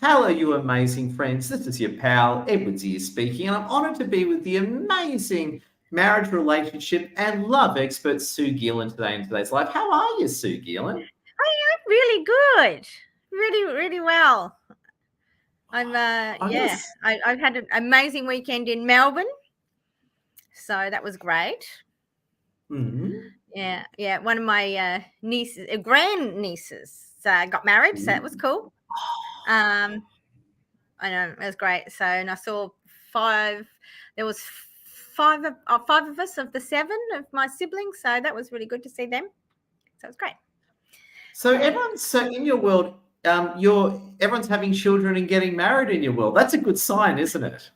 Hello, you amazing friends. This is your pal, Edwards here speaking, and I'm honoured to be with the amazing marriage, relationship, and love expert, Sue Geelan, today in today's life. How are you, Sue Geelan? I'm really good. Really, really well. I'm I yeah. guess. I've had an amazing weekend in Melbourne. So that was great. Mm-hmm. Yeah. One of my nieces, grand nieces, got married, so that was cool. Um, I know it was great. So, and I saw five. There was five of us of the seven of my siblings. So that was really good to see them. So it was great. So Yeah. in your world, everyone's having children and getting married in your world. That's a good sign, isn't it?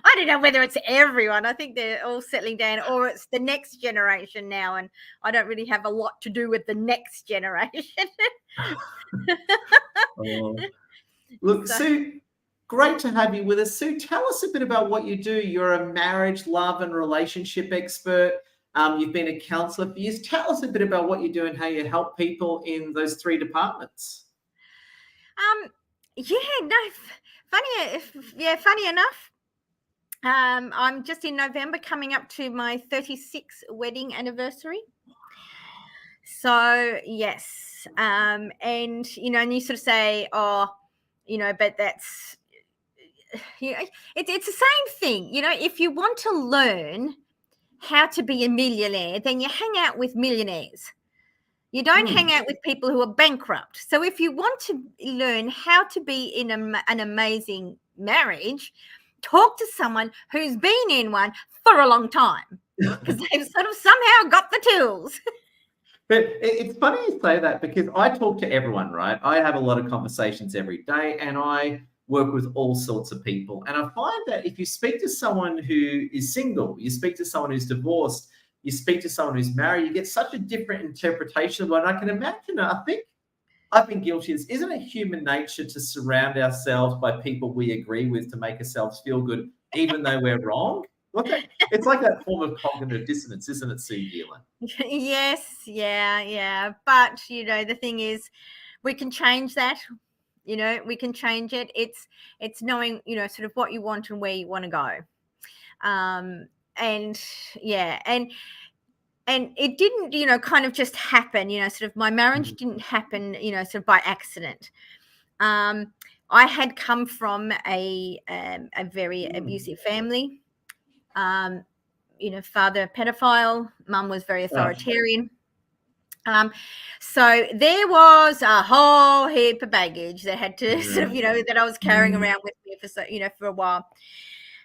I don't know whether it's everyone. I think they're all settling down, or it's the next generation now. And I don't really have a lot to do with the next generation. Oh. Look, So, Sue, great to have you with us. Sue, tell us a bit about what you do. You're a marriage, love, and relationship expert. You've been a counselor for years. Tell us a bit about what you do and how you help people in those three departments. um, yeah, no, funny enough. I'm just in November coming up to my 36th wedding anniversary. So yes, and and you sort of say, oh, but that's it's the same thing. If you want to learn how to be a millionaire, then you hang out with millionaires. You don't Hmm. hang out with people who are bankrupt. So if you want to learn how to be in an amazing marriage, talk to someone who's been in one for a long time because they've sort of somehow got the tools. But it's funny you say that because I talk to everyone, right? I have a lot of conversations every day and I work with all sorts of people. And I find that if you speak to someone who is single, you speak to someone who's divorced, you speak to someone who's married, you get such a different interpretation of what I can imagine. I think I've been guilty of this. Isn't it human nature to surround ourselves by people we agree with to make ourselves feel good, even though we're wrong? It's like that form of cognitive dissonance, isn't it, Sue Geelan? Yes, yeah. But the thing is, we can change that. We can change it. It's knowing, sort of what you want and where you want to go. And yeah, and it didn't, kind of just happen. Sort of my marriage didn't happen, sort of by accident. Um, I had come from a very Mm. abusive family. Um, father pedophile, mum was very Gosh. authoritarian. Um, so there was a whole heap of baggage that had to sort Yeah. of, that I was carrying around with me for for a while.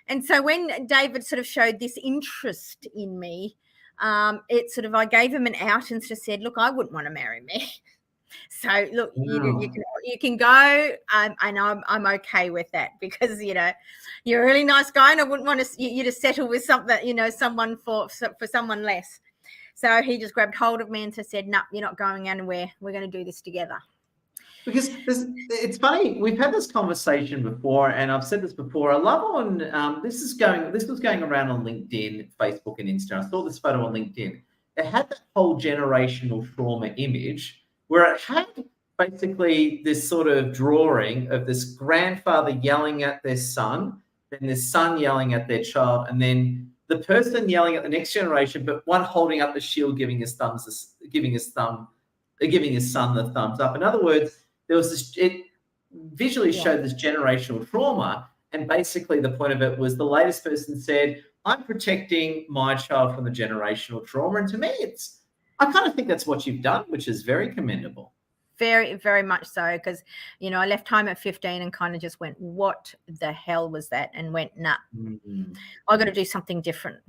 And so when David sort of showed this interest in me, it sort of I gave him an out and sort of said, "Look, I wouldn't want to marry me." So look, Wow. you can go, and I'm okay with that because you're a really nice guy, and I wouldn't want you to settle with something, someone for someone less. So he just grabbed hold of me and said, "No, you're not going anywhere. We're going to do this together." Because it's funny, we've had this conversation before, and I've said this before. I love on this was going around on LinkedIn, Facebook, and Instagram. I saw this photo on LinkedIn. It had that whole generational trauma image where it had basically this sort of drawing of this grandfather yelling at their son, then this son yelling at their child, and then the person yelling at the next generation, but one holding up the shield, giving his son the thumbs up. In other words, there was this, it visually Yeah. showed this generational trauma. And basically, the point of it was the latest person said, I'm protecting my child from the generational trauma. And to me, I kind of think that's what you've done, which is very commendable. Very, very much so. Because, I left home at 15 and kind of just went, what the hell was that? And went, nah, Mm-hmm. I got to do something different.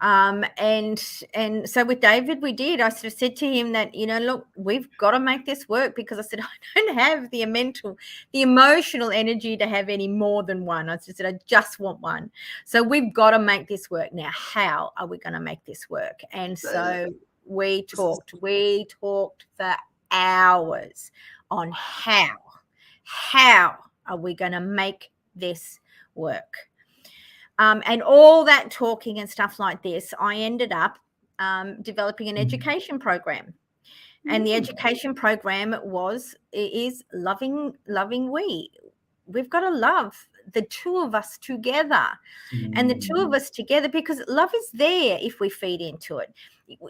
And so with David, we did. I sort of said to him that, look, we've got to make this work because I said, I don't have the emotional energy to have any more than one. I just said, I just want one. So we've got to make this work. Now, how are we going to make this work? And so we talked for hours on how are we going to make this work? And all that talking and stuff like this, I ended up developing an education program. And the education program is loving we. We've got to love the two of us together, and the two of us together, because love is there if we feed into it.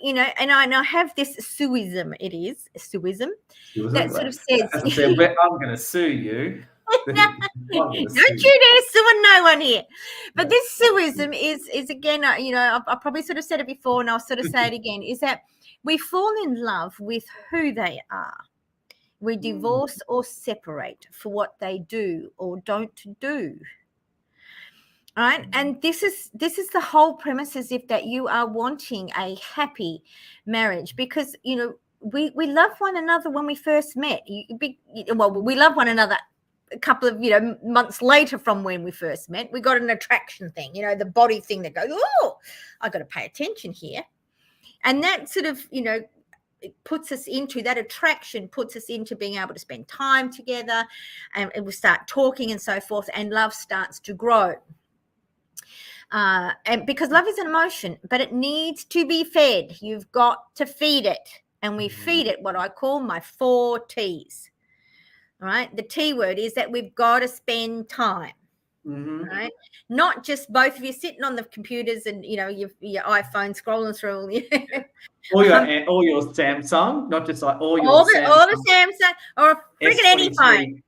And I have this suism. It is a suism that sort of says, as I said, I'm going to sue you. don't you dare sue no one here. But this suism is again, I probably sort of said it before, and I'll sort of say it again, is that we fall in love with who they are. We divorce or separate for what they do or don't do. Right? And this is the whole premise, is if that you are wanting a happy marriage, because we love one another when we first met. We love one another a couple of months later from when we first met. We got an attraction thing, the body thing that goes, oh, I got to pay attention here. And that sort of it puts us into that attraction, puts us into being able to spend time together, and we start talking and so forth, and love starts to grow. And because love is an emotion, but it needs to be fed. You've got to feed it, and we feed it what I call my 4 T's. All right, the T word is that we've got to spend time. Right, not just both of you sitting on the computers and your iPhone scrolling through all your Samsung, not just like all the Samsung or friggin' any phone.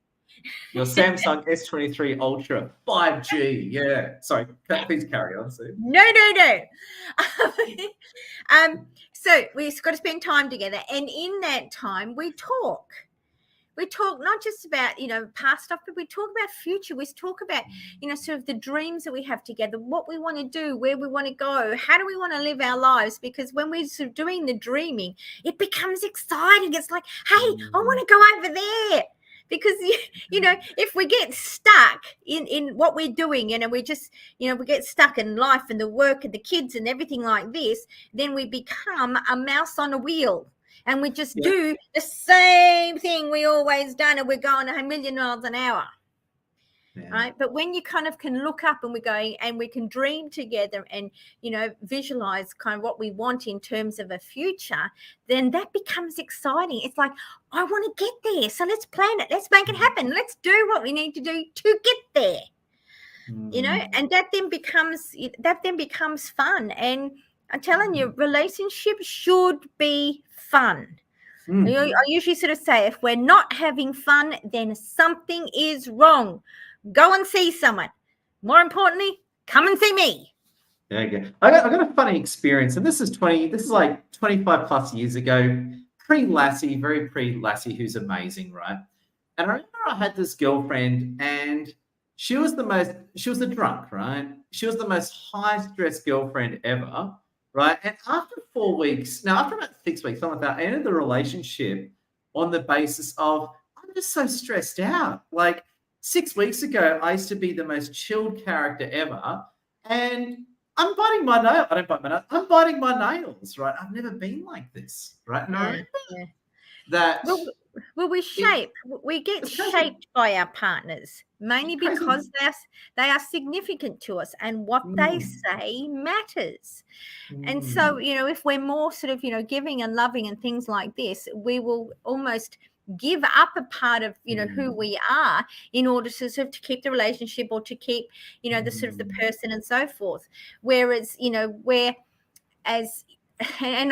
Your Samsung S23 Ultra 5G. Yeah. Sorry, please carry on, Sue. No. So we've got to spend time together, and in that time we talk. We talk not just about, past stuff, but we talk about future. We talk about, sort of the dreams that we have together, what we want to do, where we want to go, how do we want to live our lives? Because when we're sort of doing the dreaming, it becomes exciting. It's like, hey, I want to go over there. Because, if we get stuck in what we're doing, and we just, we get stuck in life and the work and the kids and everything like this, then we become a mouse on a wheel. And we just do the same thing we always done, and we're going 1,000,000 miles an hour. Yeah. Right? But when you kind of can look up and we're going and we can dream together and, visualize kind of what we want in terms of a future, then that becomes exciting. It's like, I want to get there. So let's plan it. Let's make it happen. Let's do what we need to do to get there. And that then becomes fun. And I'm telling you, relationships should be fun. I usually sort of say, if we're not having fun, then something is wrong. Go and see someone. More importantly, come and see me. Okay. I got a funny experience, and this is like 25 plus years ago, pre-Lassie, very pre-Lassie, who's amazing, right? And I remember I had this girlfriend, and she was a drunk, right? She was the most high-stress girlfriend ever. Right. And after 4 weeks, after about 6 weeks, something like that, I ended the relationship on the basis of, I'm just so stressed out. Like 6 weeks ago, I used to be the most chilled character ever. And I'm biting my nail. I don't bite my nails. I'm biting my nails. Right. I've never been like this. Right. And I remember that. Well, we get shaped by our partners, mainly because they are significant to us, and what they say matters. And so, if we're more sort of, giving and loving and things like this, we will almost give up a part of, who we are in order to sort of to keep the relationship, or to keep, the sort of the person and so forth. Whereas, and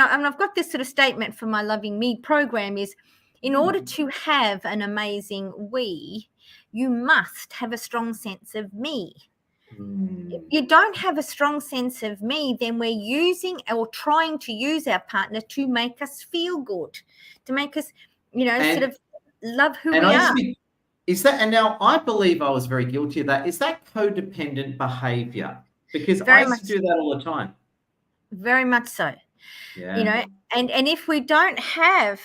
I've got this sort of statement from my Loving Me program is, in order to have an amazing we, you must have a strong sense of me. If you don't have a strong sense of me, then we're using or trying to use our partner to make us feel good, to make us, sort of love who we are. And now I believe I was very guilty of that. Is that codependent behavior? Because I used to do that all the time. Very much so. Yeah. And if we don't have,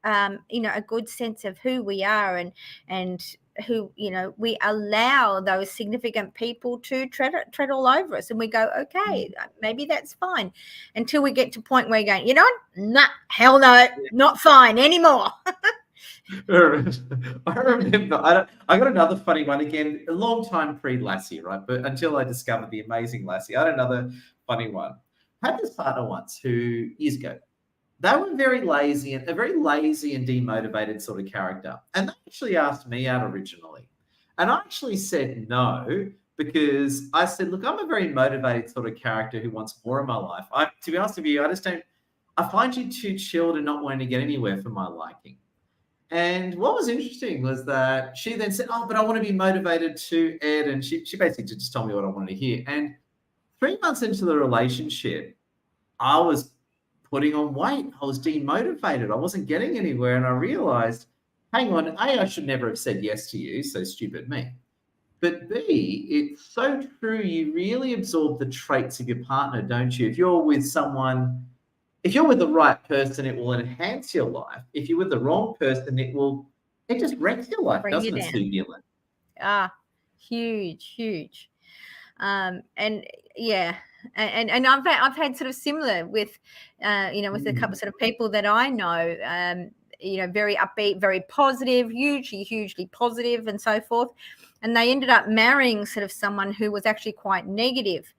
a good sense of who we are and who, we allow those significant people to tread all over us, and we go, okay, maybe that's fine, until we get to a point where you're going, nah, hell no, not fine anymore. I remember, I got another funny one again, a long time pre-Lassie, right? But until I discovered the amazing Lassie, I had another funny one. I had this partner once who, years ago, they were very lazy and a very lazy and demotivated sort of character. And they actually asked me out originally. And I actually said no because I said, look, I'm a very motivated sort of character who wants more in my life. To be honest with you, I find you too chilled and not wanting to get anywhere for my liking. And what was interesting was that she then said, oh, but I want to be motivated to Ed. And she basically just told me what I wanted to hear. And 3 months into the relationship, I was putting on weight. I was demotivated. I wasn't getting anywhere. And I realized, hang on, A, I should never have said yes to you. So stupid me. But B, it's so true. You really absorb the traits of your partner, don't you? If you're with the right person, it will enhance your life. If you're with the wrong person, it just wrecks your life, Bring you doesn't it, down. Sue Geelan? Huge. And yeah, and I've had sort of similar with, with a couple sort of people that I know, very upbeat, very positive, hugely positive, and so forth. And they ended up marrying sort of someone who was actually quite negative.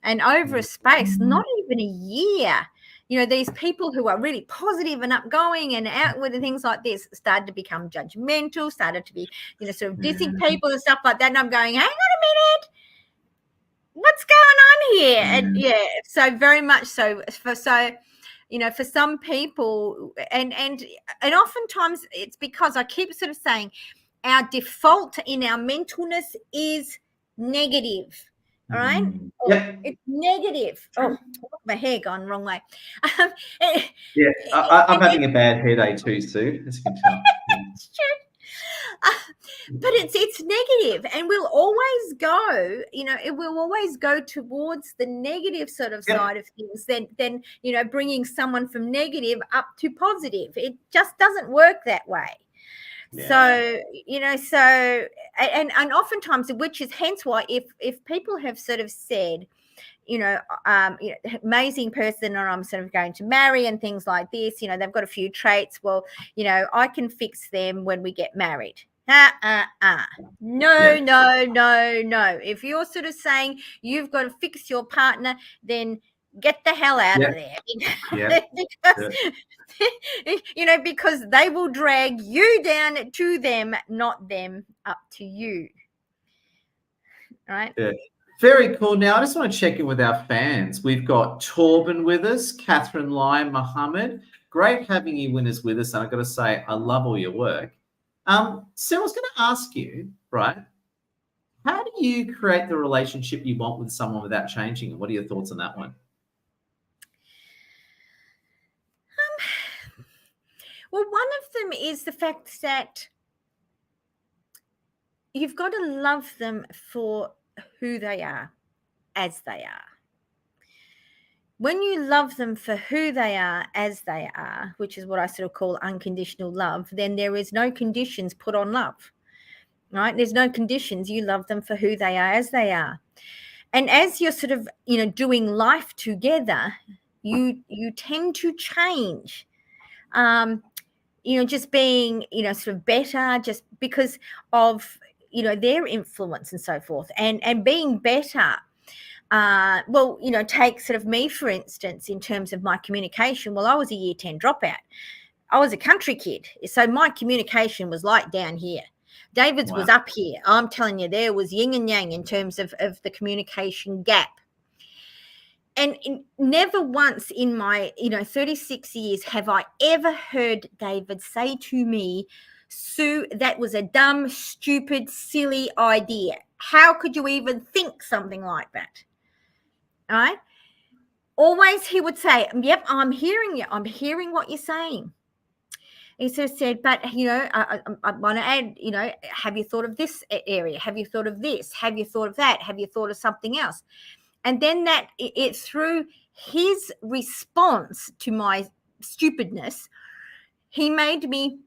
And over a space, not even a year, these people who are really positive and outgoing and outward and things like this started to become judgmental, started to be, sort of dissing people and stuff like that. And I'm going, hang on a minute, what's going on here? And so very much so for some people, and oftentimes it's because I keep sort of saying our default in our mentalness is negative. All right. It's negative. Oh, my hair gone wrong way. Yeah, I'm having a bad hair day too, Sue, as you can tell. It's true. But it's negative, and we'll always go, it will always go towards the negative sort of side of things than bringing someone from negative up to positive. It just doesn't work that way. So and oftentimes, which is hence why if people have sort of said, amazing person, or I'm sort of going to marry and things like this, they've got a few traits. Well, I can fix them when we get married. No. If you're sort of saying you've got to fix your partner, then get the hell out of there. Because they will drag you down to them, not them up to you. Right? Yeah. Very cool. Now, I just want to check in with our fans. We've got Torben with us, Catherine Lyon, Mohammed. Great having you winners with us. And I've got to say, I love all your work. So I was going to ask you, right, how do you create the relationship you want with someone without changing? And what are your thoughts on that one? Well, one of them is the fact that you've got to love them for who they are, as they are. When you love them for who they are, as they are, which is what I sort of call unconditional love, then there is no conditions put on love, right? There's no conditions. You love them for who they are, as they are. And as you're sort of, doing life together, you tend to change. Just being, sort of better just because of, their influence and so forth, and being better. Take sort of me, for instance, in terms of my communication. Well, I was a year 10 dropout. I was a country kid. So my communication was like down here. David's was up here. I'm telling you, there was yin and yang in terms of the communication gap. And never once in my, 36 years have I ever heard David say to me, Sue, that was a dumb, stupid, silly idea. How could you even think something like that? All right. Always he would say, yep, I'm hearing you. I'm hearing what you're saying. He sort of said, but, I want to add, have you thought of this area? Have you thought of this? Have you thought of that? Have you thought of something else? And then that it through his response to my stupidness, he made me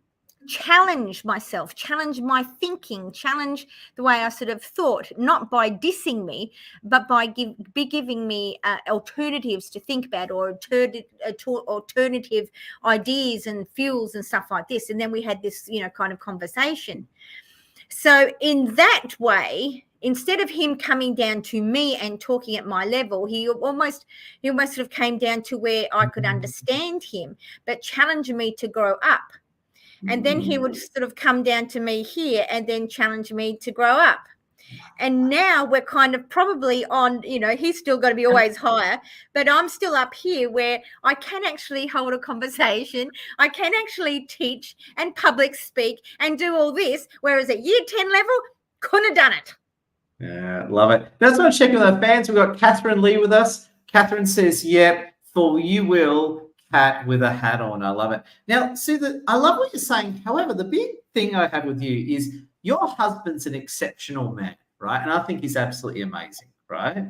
challenge myself, challenge my thinking, challenge the way I sort of thought, not by dissing me, but by giving me alternatives to think about, or alternative ideas and fuels and stuff like this. And then we had this, kind of conversation. So in that way, instead of him coming down to me and talking at my level, he almost sort of came down to where I could understand him, but challenge me to grow up. And then he would sort of come down to me here and then challenge me to grow up. And now we're kind of probably on, he's still got to be always higher, but I'm still up here where I can actually hold a conversation. I can actually teach and public speak and do all this. Whereas at year 10 level, couldn't have done it. Yeah, love it. Let's want to check with our fans. We've got Catherine Lee with us. Catherine says, yep, for you will, Cat with a hat on. I love it. Now, Sue, I love what you're saying. However, the big thing I have with you is your husband's an exceptional man, right? And I think he's absolutely amazing, right?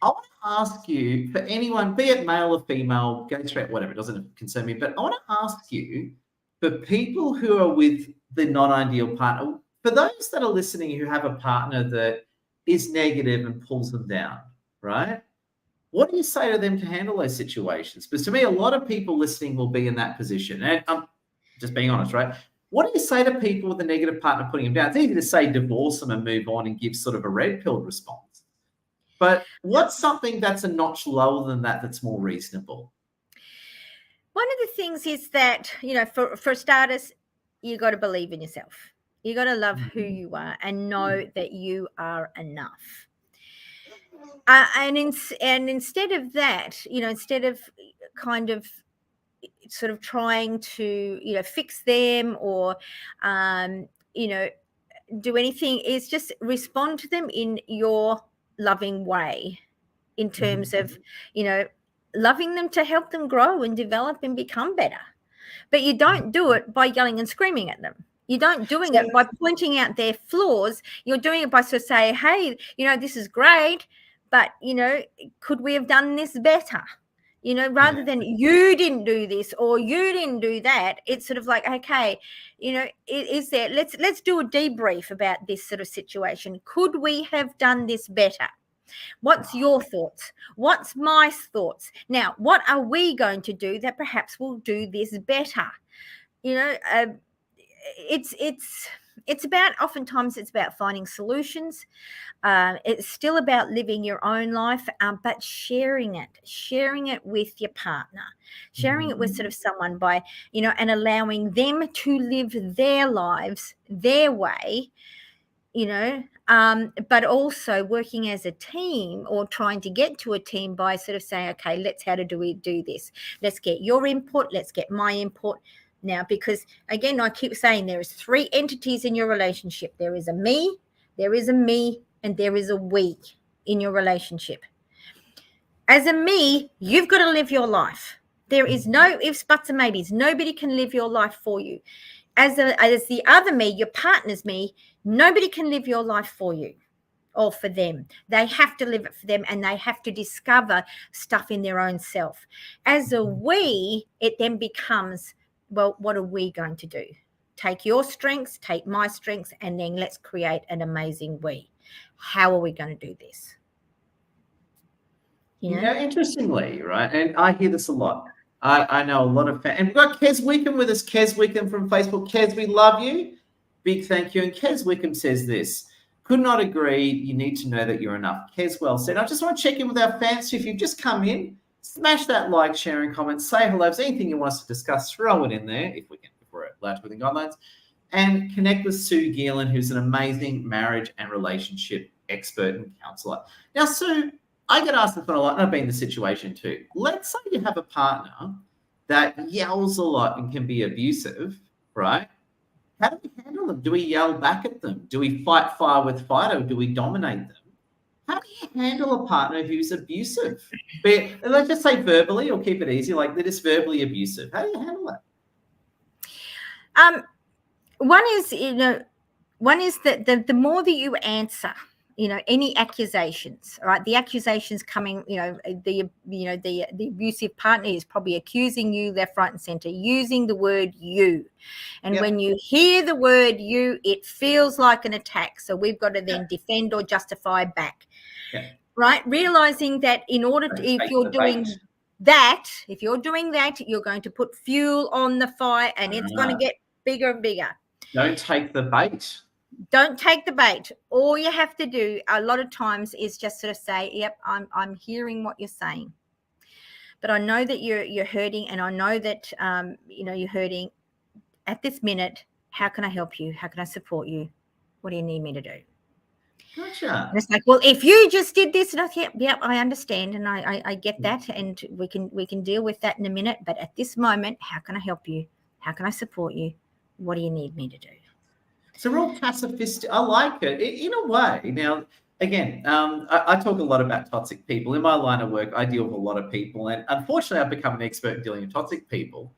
I want to ask you, for anyone, be it male or female, go straight, whatever, it doesn't concern me, but I want to ask you, for people who are with the non-ideal partner, for those that are listening who have a partner that is negative and pulls them down, right? What do you say to them to handle those situations? Because to me, a lot of people listening will be in that position. And I'm just being honest, right? What do you say to people with a negative partner putting them down? It's easy to say divorce them and move on and give sort of a red-pilled response. But what's something that's a notch lower than that that's more reasonable? One of the things is that, for starters, you got to believe in yourself. You got to love who you are and know that you are enough. And instead of that, instead of kind of sort of trying to, fix them or, do anything, is just respond to them in your loving way in terms of, loving them to help them grow and develop and become better. But you don't do it by yelling and screaming at them. You don't doing it by pointing out their flaws. You're doing it by sort of saying, hey, this is great, but, could we have done this better? Rather than you didn't do this or you didn't do that. It's sort of like, okay, is there, let's do a debrief about this sort of situation. Could we have done this better? What's your thoughts? What's my thoughts? Now, what are we going to do that perhaps will do this better? It's about, oftentimes it's about finding solutions. It's still about living your own life, but sharing it with your partner, sharing it with sort of someone by, and allowing them to live their lives their way, but also working as a team or trying to get to a team by sort of saying, okay, how do we do this? Let's get your input. Let's get my input. Now, because again, I keep saying there is 3 entities in your relationship. There is a me, and there is a we in your relationship. As a me, you've got to live your life. There is no ifs, buts, and maybes. Nobody can live your life for you. As the other me, your partner's me, nobody can live your life for you or for them. They have to live it for them, and they have to discover stuff in their own self. As a we, it then becomes, well, what are we going to do? Take your strengths, take my strengths, and then let's create an amazing we. How are we going to do this? Interestingly, right, and I hear this a lot. I know a lot of fans. And we've got Kez Wickham with us. Kez Wickham from Facebook. Kez, we love you. Big thank you. And Kez Wickham says this: could not agree. You need to know that you're enough. Kez, well said. I just want to check in with our fans. So if you've just come in, smash that like, share, and comment. Say hello. If there's anything you want us to discuss, throw it in there if we're allowed to within guidelines. And connect with Sue Geelan, who's an amazing marriage and relationship expert and counselor. Now, Sue, I get asked this one a lot, and I've been in the situation too. Let's say you have a partner that yells a lot and can be abusive, right? How do we handle them? Do we yell back at them? Do we fight fire with fire, or do we dominate them? How do you handle a partner who's abusive? Let's just say verbally, or keep it easy, like they're just verbally abusive. How do you handle that? One is that the more that you answer, any accusations, all right, the accusations coming, the abusive partner is probably accusing you left, right, and center, using the word you. And when you hear the word you, it feels like an attack. So we've got to then defend or justify back, right? Realizing that in order to, if you're doing that, you're going to put fuel on the fire, and it's going to get bigger and bigger. Don't take the bait. Don't take the bait. All you have to do a lot of times is just sort of say, yep, I'm hearing what you're saying, but I know that you're hurting, and I know that you're hurting at this minute. How can I help you? How can I support you? What do you need me to do? Gotcha. And it's like, well, if you just did this, and I thought, yep, I understand, and I get that, and we can deal with that in a minute. But at this moment, how can I help you? How can I support you? What do you need me to do? It's a real pacifist. I like it in a way. Now, again, I talk a lot about toxic people. In my line of work, I deal with a lot of people. And unfortunately, I've become an expert in dealing with toxic people.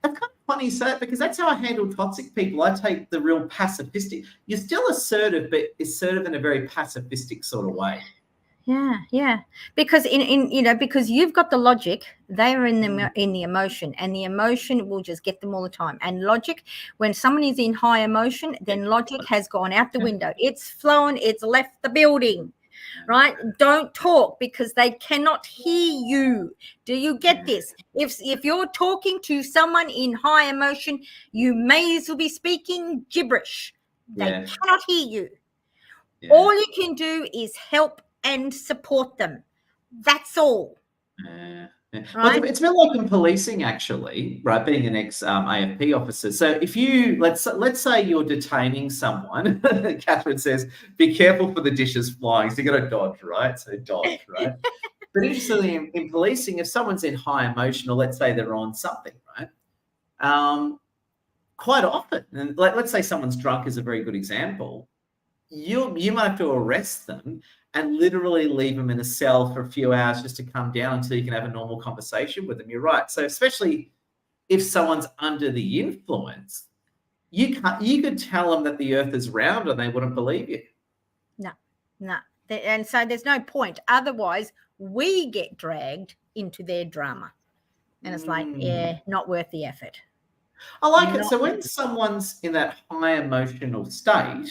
It's kind of funny you say that, because that's how I handle toxic people. I take the real pacifistic. You're still assertive, but assertive in a very pacifistic sort of way. Yeah. Because because you've got the logic, they are in the emotion, and the emotion will just get them all the time. And logic, when someone is in high emotion, then logic has gone out the window. It's flown, it's left the building. Right? Don't talk, because they cannot hear you. Do you get this? If you're talking to someone in high emotion, you may as well be speaking gibberish. They cannot hear you. All you can do is help and support them. That's all. Well, Right? it's a bit like in policing, actually, right? Being an ex AFP officer. So if you let's say you're detaining someone, Catherine says, "Be careful for the dishes flying." So you got to dodge, right? So dodge, right? But interestingly, in policing, if someone's in high emotion, or let's say they're on something, right? Quite often, and let's say someone's drunk is a very good example. You might have to arrest them and literally leave them in a cell for a few hours just to come down until you can have a normal conversation with them. You're right. So especially if someone's under the influence, you could tell them that the earth is round and they wouldn't believe you. No. And so there's no point. Otherwise, we get dragged into their drama. And it's like, not worth the effort. I like it. So when someone's in that high emotional state,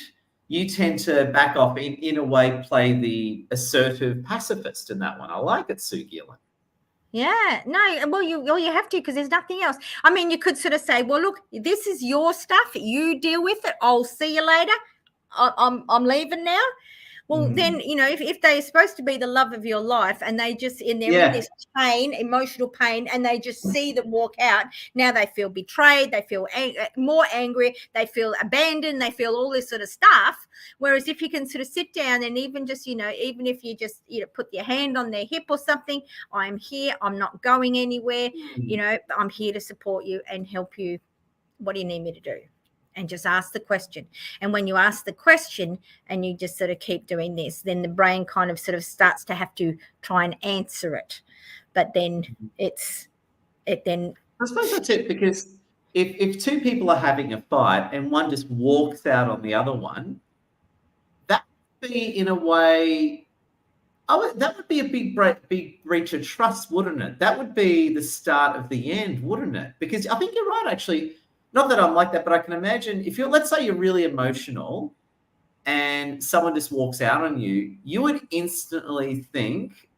you tend to back off, in a way, play the assertive pacifist in that one. I like it, Sue Geelan. Yeah, no, well, you have to, because there's nothing else. I mean, you could sort of say, well, look, this is your stuff. You deal with it. I'll see you later. I'm leaving now. Well, then, if they're supposed to be the love of your life, and they're in this pain, emotional pain, and they just see them walk out, now they feel betrayed, they feel more angry, they feel abandoned, they feel all this sort of stuff. Whereas if you can sort of sit down and even just, even if you just, put your hand on their hip or something, I'm here, I'm not going anywhere, I'm here to support you and help you. What do you need me to do? And just ask the question. And when you ask the question and you just sort of keep doing this, then the brain kind of sort of starts to have to try and answer it. But then I suppose that's it, because if two people are having a fight and one just walks out on the other one, that would be, in a way, that would be a big breach of trust, wouldn't it? That would be the start of the end, wouldn't it? Because I think you're right, actually. Not that I'm like that, but I can imagine if let's say you're really emotional and someone just walks out on you, you would instantly think,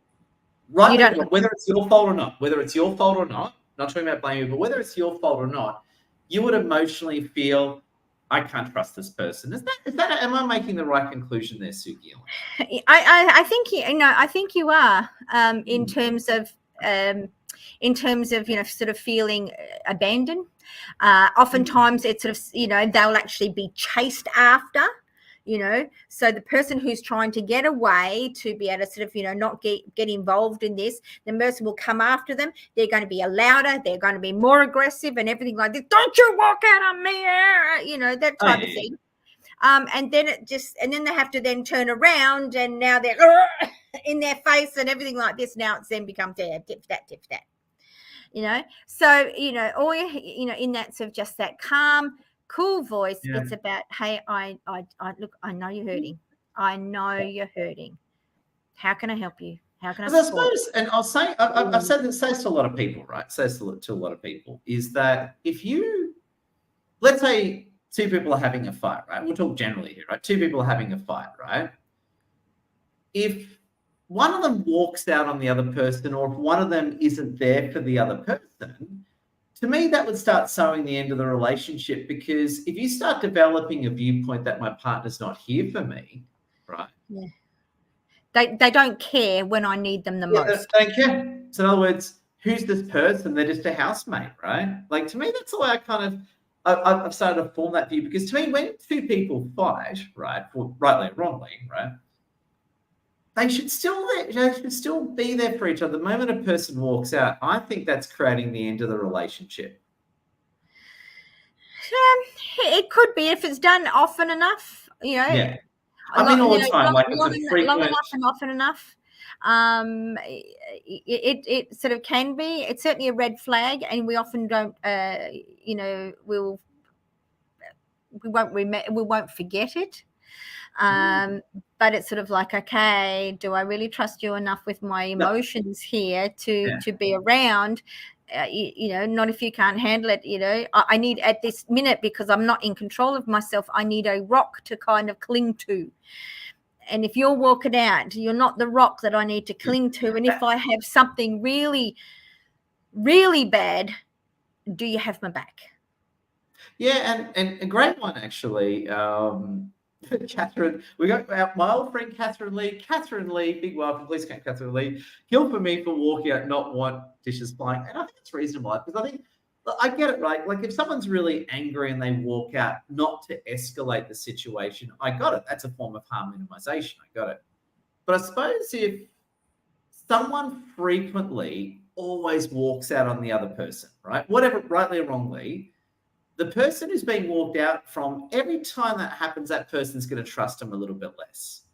whether it's your fault or not, not talking about blaming you, but whether it's your fault or not, you would emotionally feel, I can't trust this person. Am I making the right conclusion there, Sue Geelan? I think you are, in terms of sort of feeling abandoned. Oftentimes it's sort of, they'll actually be chased after, so the person who's trying to get away to be able to sort of, not get involved in this, the person will come after them. They're going to be louder, they're going to be more aggressive and everything like this. Don't you walk out on me, that type of thing. And then they have to then turn around, and now they're in their face and everything like this. Now it's then becomes tip that. So all in that sort of just that calm, cool voice. It's about, hey, I look, I know you're hurting. I know you're hurting. How can I help you? How can I support? I suppose, and I'll say, I've said this to a lot of people, right? Says to a lot of people is that if you, let's say two people are having a fight, right? We'll talk generally here, right? Two people are having a fight, right? If one of them walks out on the other person, or if one of them isn't there for the other person, to me, that would start sowing the end of the relationship, because if you start developing a viewpoint that my partner's not here for me, right? Yeah. They don't care when I need them the most. They don't care. So in other words, who's this person? They're just a housemate, right? Like, to me, that's the way I've started to form that view, because to me, when two people fight, right, for rightly or wrongly, right, they should still be there for each other. The moment a person walks out, I think that's creating the end of the relationship. It could be if it's done often enough, Yeah. I mean, all the time, like it's a frequent. long enough and often enough. It sort of can be. It's certainly a red flag, and we often don't. We won't forget it. But it's sort of like, okay, do I really trust you enough with my emotions here to be around? Not if you can't handle it. I need at this minute, because I'm not in control of myself, I need a rock to kind of cling to. And if you're walking out, you're not the rock that I need to cling to. And if I have something really, really bad, do you have my back? Yeah, and a great one, actually. Catherine, we got my old friend Catherine Lee. Catherine Lee, big welcome. Please count Catherine Lee. Kill for me for walking out, not want dishes flying. And I think it's reasonable, because I think I get it, right? Like, if someone's really angry and they walk out, not to escalate the situation, I got it. That's a form of harm minimization. I got it. But I suppose if someone frequently always walks out on the other person, right? Whatever, rightly or wrongly, the person who's being walked out from, every time that happens, that person's going to trust them a little bit less.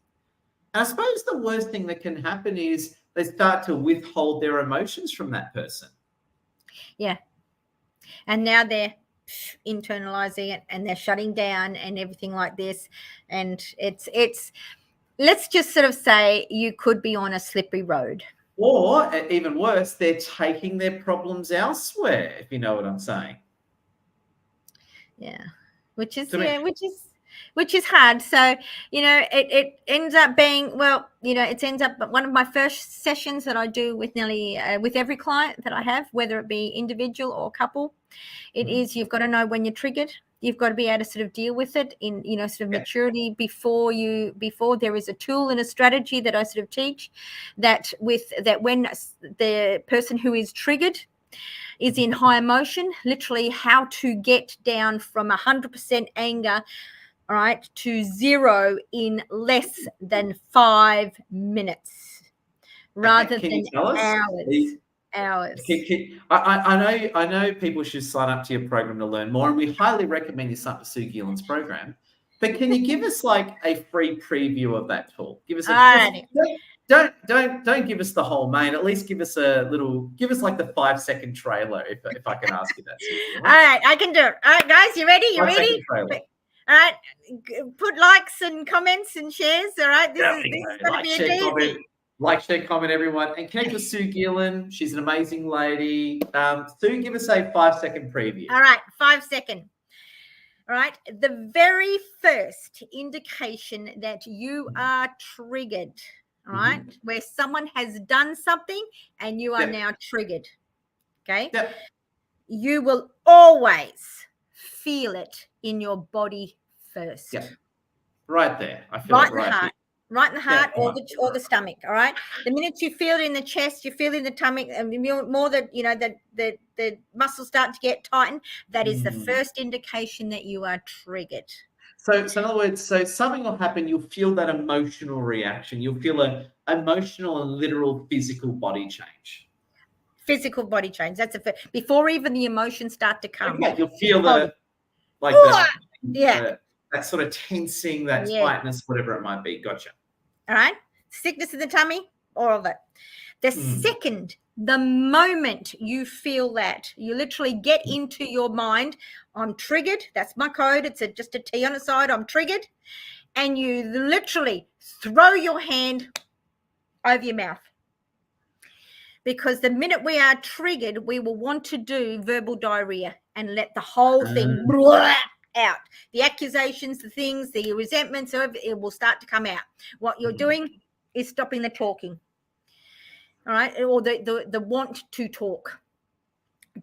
And I suppose the worst thing that can happen is they start to withhold their emotions from that person. Yeah. And now they're internalizing it, and they're shutting down and everything like this. And it's let's just sort of say you could be on a slippery road. Or even worse, they're taking their problems elsewhere, if you know what I'm saying. Yeah, which is hard. So it ends up being, well, it ends up one of my first sessions that I do with nearly with every client that I have, whether it be individual or couple. It is, you've got to know when you're triggered. You've got to be able to sort of deal with it in sort of maturity before there is a tool and a strategy that I sort of teach that when the person who is triggered is in high emotion, literally how to get down from 100% anger, all right, to 0 in less than 5 minutes, rather than hours. I know people should sign up to your program to learn more, and we highly recommend you sign up to Sue Geelan's program. But can you give us like a free preview of that tool? Give us don't give us the whole main. At least give us like the 5-second trailer, if I can ask you that. All right, I can do it. All right, guys, you ready? You ready? All right, put likes and comments and shares. All right, this is going to be a doozy. Like, share, comment, everyone, and connect with Sue Geelan. She's an amazing lady. Sue, give us a 5-second preview. All right, 5 seconds. All right, the very first indication that you are triggered, all right, where someone has done something and you are now triggered, okay? You will always feel it in your body first. Yeah, right there. I feel it right here. Right in the heart, or the stomach. All right. The minute you feel it in the chest, you feel it in the stomach, and more that the muscles start to get tightened. That is the first indication that you are triggered. So in other words, something will happen. You'll feel that emotional reaction. You'll feel an emotional and literal physical body change. Physical body change. That's before even the emotions start to come. Okay, you'll feel that sort of tensing, that tightness, whatever it might be. Gotcha. All right. Sickness in the tummy, all of it. The second, the moment you feel that, you literally get into your mind, I'm triggered. That's my code. It's just a T on the side. I'm triggered. And you literally throw your hand over your mouth. Because the minute we are triggered, we will want to do verbal diarrhea and let the whole thing out. The accusations, the things, the resentments, it will start to come out. What you're doing is stopping the talking, all right, or the want to talk.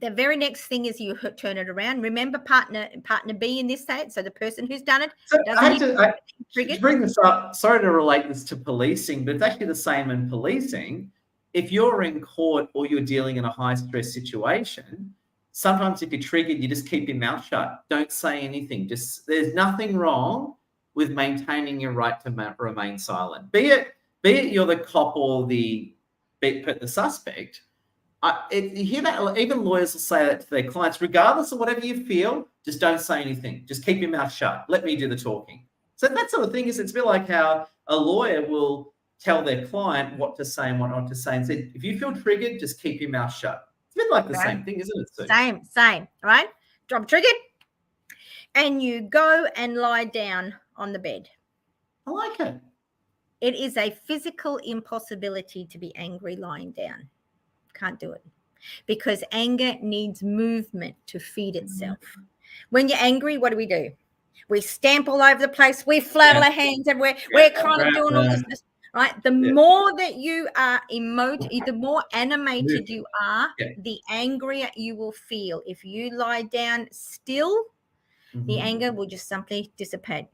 The very next thing is you turn it around. Remember partner B in this state. So the person who's done it So doesn't need to be triggered. to bring this up, sorry to relate this to policing, but it's actually the same in policing. If you're in court or you're dealing in a high stress situation, sometimes if you're triggered, you just keep your mouth shut. Don't say anything. There's nothing wrong with maintaining your right to remain silent. Be it you're the cop or the suspect. You hear that? Even lawyers will say that to their clients, regardless of whatever you feel, just don't say anything. Just keep your mouth shut. Let me do the talking. So that sort of thing it's a bit like how a lawyer will tell their client what to say and what not to say, and say, if you feel triggered, just keep your mouth shut. It's a bit like the same thing, isn't it, Sue? Same, right? Drop triggered, and you go and lie down on the bed. I like it. It is a physical impossibility to be angry lying down. Can't do it, because anger needs movement to feed itself. When you're angry, what do? We stamp all over the place. We flail our hands everywhere. We're kind of doing all this, right? The more that you are the more animated you are, the angrier you will feel. If you lie down still, the anger will just simply dissipate.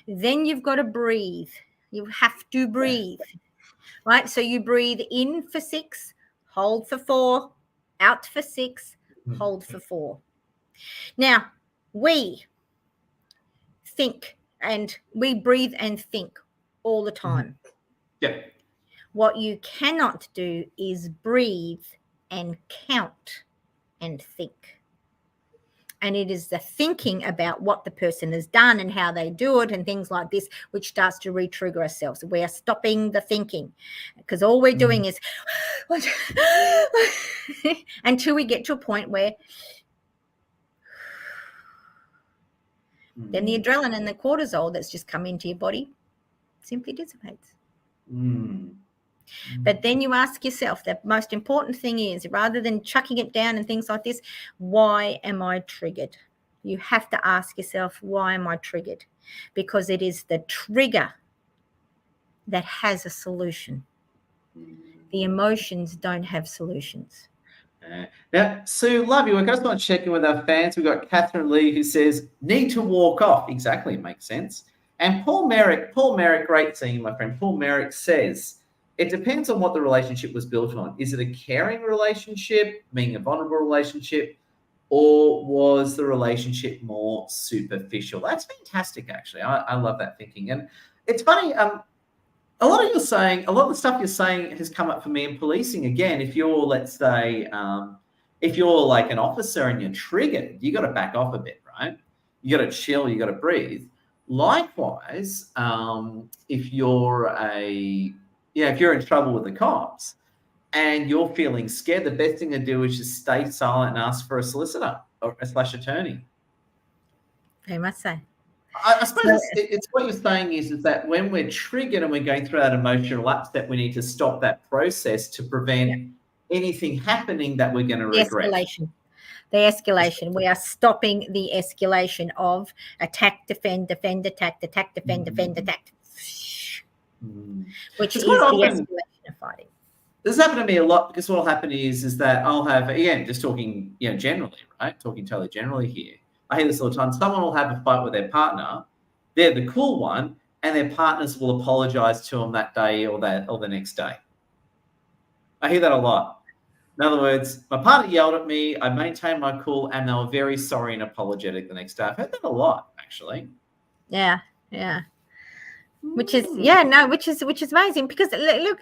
Then you've got to breathe. You have to breathe, right? So you breathe in for 6, hold for 4, out for 6, hold for 4. Now, we think and we breathe and think all the time. Yeah. What you cannot do is breathe and count and think. And it is the thinking about what the person has done and how they do it and things like this which starts to re-trigger ourselves. We are stopping the thinking, because all we're doing is until we get to a point where then the adrenaline and the cortisol that's just come into your body simply dissipates. But then you ask yourself, the most important thing is, rather than chucking it down and things like this, why am I triggered? You have to ask yourself, why am I triggered? Because it is the trigger that has a solution. The emotions don't have solutions. Now, Sue, love you. We're just not checking with our fans. We've got Catherine Lee who says, need to walk off. Exactly, makes sense. And Paul Merrick, great seeing you, my friend. Paul Merrick says, it depends on what the relationship was built on. Is it a caring relationship, being a vulnerable relationship, or was the relationship more superficial? That's fantastic, actually. I love that thinking. And it's funny, a lot of the stuff you're saying has come up for me in policing. Again, if you're, let's say, if you're like an officer and you're triggered, you got to back off a bit, right? You got to chill, you got to breathe. Likewise, if you're in trouble with the cops and you're feeling scared, the best thing to do is just stay silent and ask for a solicitor or a / attorney. I must say. I suppose it's what you're saying is that when we're triggered and we're going through that emotional upset, we need to stop that process to prevent anything happening that we're going to regret. The escalation. We are stopping the escalation of attack, defend, attack, defend, attack. Which is the escalation of fighting. This has happened to me a lot, because what will happen is that I'll have, again, just talking, generally, right? Talking totally generally here. I hear this all the time. Someone will have a fight with their partner. They're the cool one, and their partners will apologize to them that day or the next day. I hear that a lot. In other words, my partner yelled at me, I maintained my cool, and they were very sorry and apologetic the next day. I've heard that a lot, actually. Yeah. Which is amazing, because look,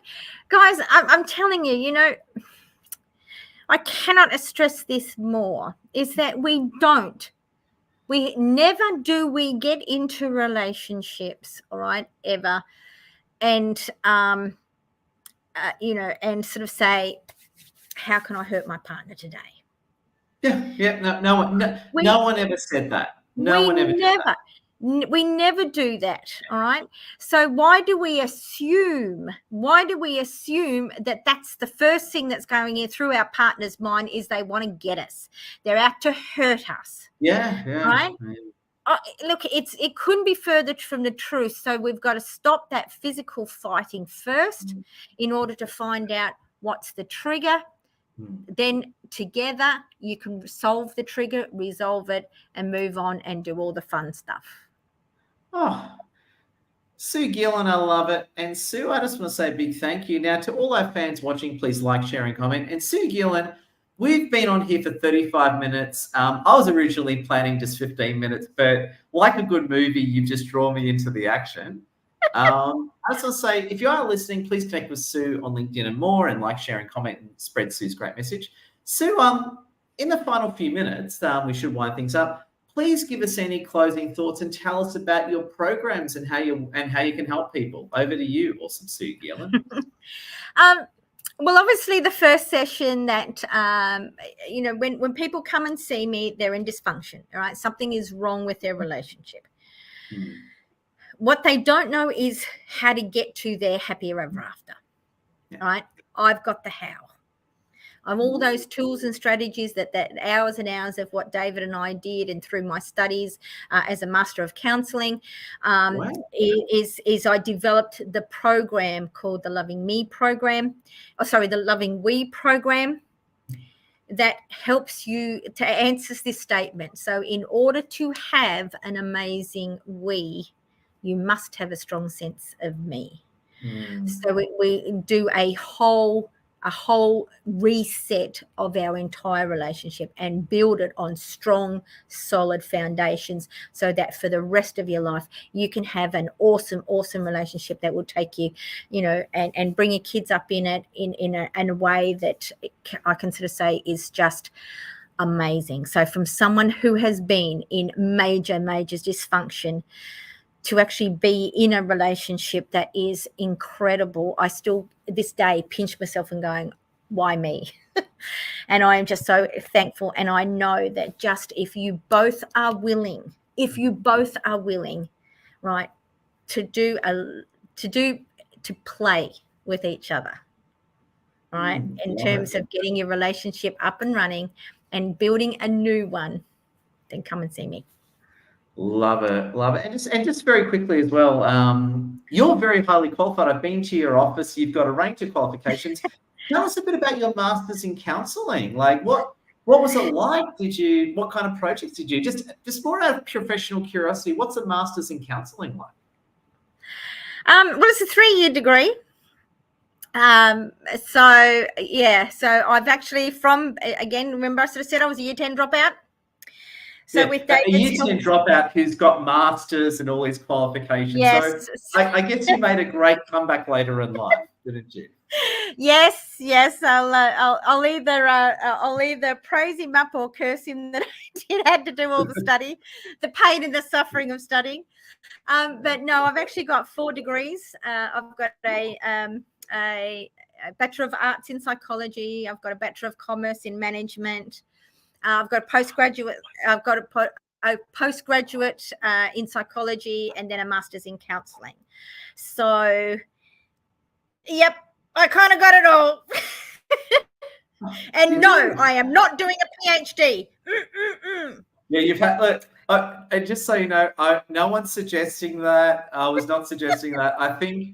guys, I'm telling you, I cannot stress this more, is that we never do we get into relationships, all right, ever, and and sort of say, how can I hurt my partner today? Yeah. No one ever said that. No one ever did that. We never do that, all right? So why do we assume that that's the first thing that's going in through our partner's mind, is they want to get us. They're out to hurt us. Yeah. Right? Look, it couldn't be further from the truth. So we've got to stop that physical fighting first in order to find out what's the trigger then together you can solve the trigger, resolve it, and move on and do all the fun stuff. Oh, Sue Geelan, I love it. And Sue, I just want to say a big thank you. Now, to all our fans watching, please like, share, and comment. And Sue Geelan, we've been on here for 35 minutes. I was originally planning just 15 minutes, but like a good movie, you've just drawn me into the action. I just want to say, if you are listening, please connect with Sue on LinkedIn and more, and like, share, and comment, and spread Sue's great message. Sue, in the final few minutes, we should wind things up. Please give us any closing thoughts and tell us about your programs and how you can help people. Over to you, awesome Sue Geelan. Well, obviously, the first session that, when people come and see me, they're in dysfunction, all right? Something is wrong with their relationship. What they don't know is how to get to their happier ever after, all right? I've got the how. I'm all those tools and strategies that hours and hours of what David and I did, and through my studies as a master of counseling, is I developed the program called the Loving Me program, the Loving We program, that helps you to answer this statement. So in order to have an amazing we, you must have a strong sense of me. So we do a whole reset of our entire relationship and build it on strong, solid foundations, so that for the rest of your life you can have an awesome relationship that will take you, and bring your kids up in it in a way that I can sort of say is just amazing. So from someone who has been in major dysfunction to actually be in a relationship that is incredible, I still this day pinch myself and going, why me? And I am just so thankful. And I know that just if you both are willing, right, to play with each other, right, in terms of getting your relationship up and running and building a new one, then come and see me. Love it. And just very quickly as well, you're very highly qualified. I've been to your office. You've got a range of qualifications. Tell us a bit about your master's in counselling. Like, what was it like? What kind of projects did you just more out of professional curiosity? What's a master's in counselling like? Well, it's a 3-year degree. So I've actually remember I sort of said I was a year 10 dropout. So with a year 10 dropout who's got masters and all these qualifications. Yes. So I guess you made a great comeback later in life, didn't you? Yes. I'll either praise him up or curse him that I had to do all the study, the pain and the suffering of studying. But no, I've actually got 4 degrees. I've got a Bachelor of Arts in Psychology. I've got a Bachelor of Commerce in Management. I've got a postgraduate. I've got a postgraduate in psychology, and then a master's in counselling. So, yep, I kind of got it all. And no, I am not doing a PhD. Yeah, you've had. And just so you know, no one's suggesting that. I was not suggesting that. I think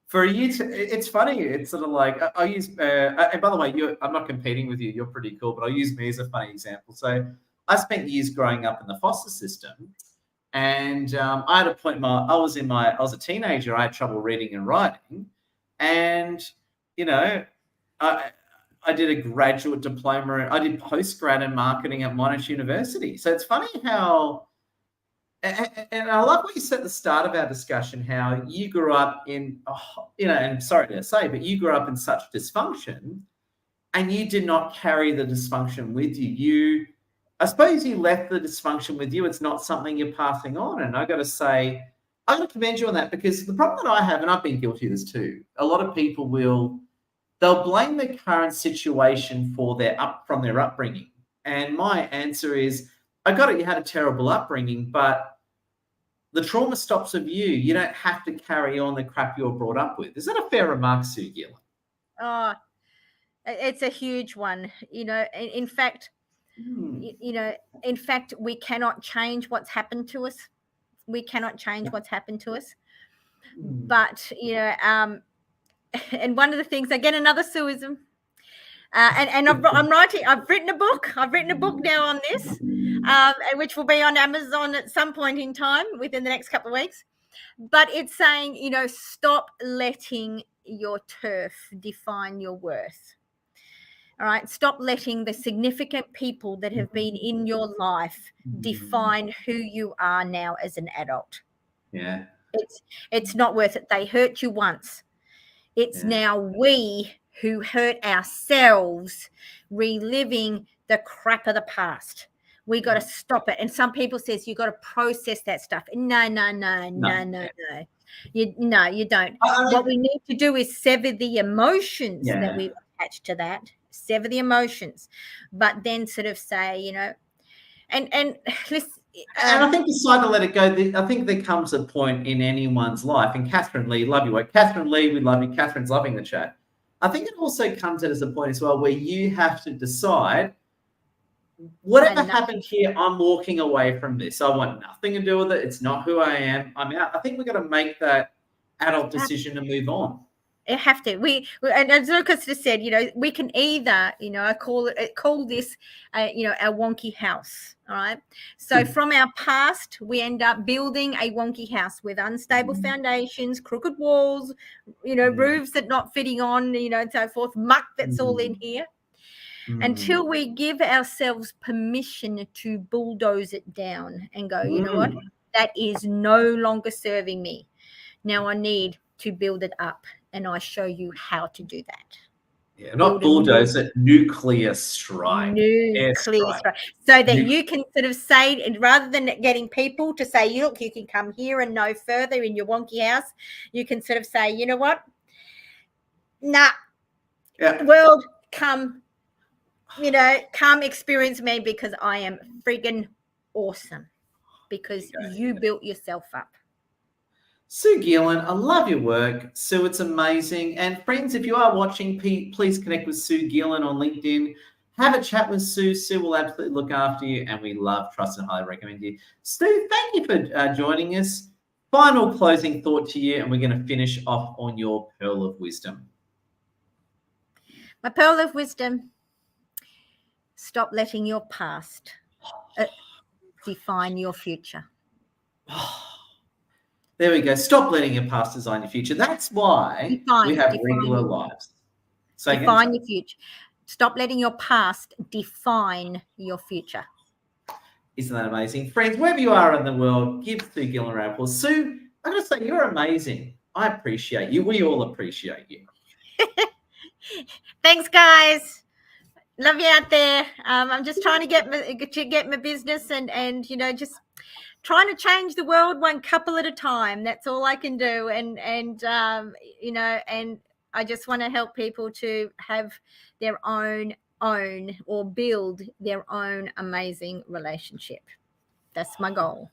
for a year, it's funny. It's sort of like I use. And by the way, I'm not competing with you. You're pretty cool, but I'll use me as a funny example. So I spent years growing up in the foster system, and I had a point. I was a teenager. I had trouble reading and writing, and I did a graduate diploma. I did postgrad in marketing at Monash University. So it's funny how. And I love what you said at the start of our discussion, how you grew up in, and sorry to say, but you grew up in such dysfunction, and you did not carry the dysfunction with you. I suppose you left the dysfunction with you. It's not something you're passing on. And I got to say, I'm going to commend you on that, because the problem that I have, and I've been guilty of this too, a lot of people they'll blame the current situation from their upbringing. And my answer is, I got it. You had a terrible upbringing, but the trauma stops with you. You don't have to carry on the crap you were brought up with. Is that a fair remark, Sue Geelan? Oh, it's a huge one. In fact, we cannot change what's happened to us. We cannot change what's happened to us. But, and one of the things, again, another Sueism, I've written a book. I've written a book now on this, which will be on Amazon at some point in time within the next couple of weeks. But it's saying, stop letting your turf define your worth. All right. Stop letting the significant people that have been in your life define who you are now as an adult. Yeah. It's not worth it. They hurt you once. It's now we who hurt ourselves reliving the crap of the past. We got to stop it. And some people says you got to process that stuff. No. You don't. What we need to do is sever the emotions that we've attached to that. Sever the emotions, but then sort of say, and listen. And I think decide to let it go. I think there comes a point in anyone's life. And Catherine Lee, love you. Catherine Lee, we love you. Catherine's loving the chat. I think it also comes at a point as well where you have to decide, whatever happened here, I'm walking away from this. I want nothing to do with it. It's not who I am. I'm out. I think we've got to make that adult decision to move on. You have to. And as Lucas just said, we can either, I call this, our wonky house. All right. So from our past, we end up building a wonky house with unstable foundations, crooked walls, roofs that not fitting on, and so forth, muck that's all in here. Until we give ourselves permission to bulldoze it down and go, you know what, that is no longer serving me. Now I need to build it up, and I show you how to do that. Yeah, not bulldoze it, nuclear strike. Nuclear strike. So that you can sort of say, and rather than getting people to say, look, you can come here and no further in your wonky house, you can sort of say, you know what? Nah, world, come experience me, because I am friggin' awesome, because you built yourself up. Sue Geelan, I love your work. Sue, it's amazing. And friends, if you are watching, please connect with Sue Geelan on LinkedIn. Have a chat with Sue. Sue will absolutely look after you, and we love, trust, and highly recommend you. Stu, thank you for joining us. Final closing thought to you, and we're going to finish off on your pearl of wisdom. My pearl of wisdom: stop letting your past define your future. There we go. Stop letting your past design your future. That's why we have regular lives. So define your future. Stop letting your past define your future. Isn't that amazing? Friends, wherever you are in the world, give Sue Geelan a round of applause. Sue, I'm going to say you're amazing. I appreciate you. We all appreciate you. Thanks, guys. Love you out there. I'm just trying to get my business and just trying to change the world one couple at a time. That's all I can do. And I just want to help people to have their own or build their own amazing relationship. That's my goal.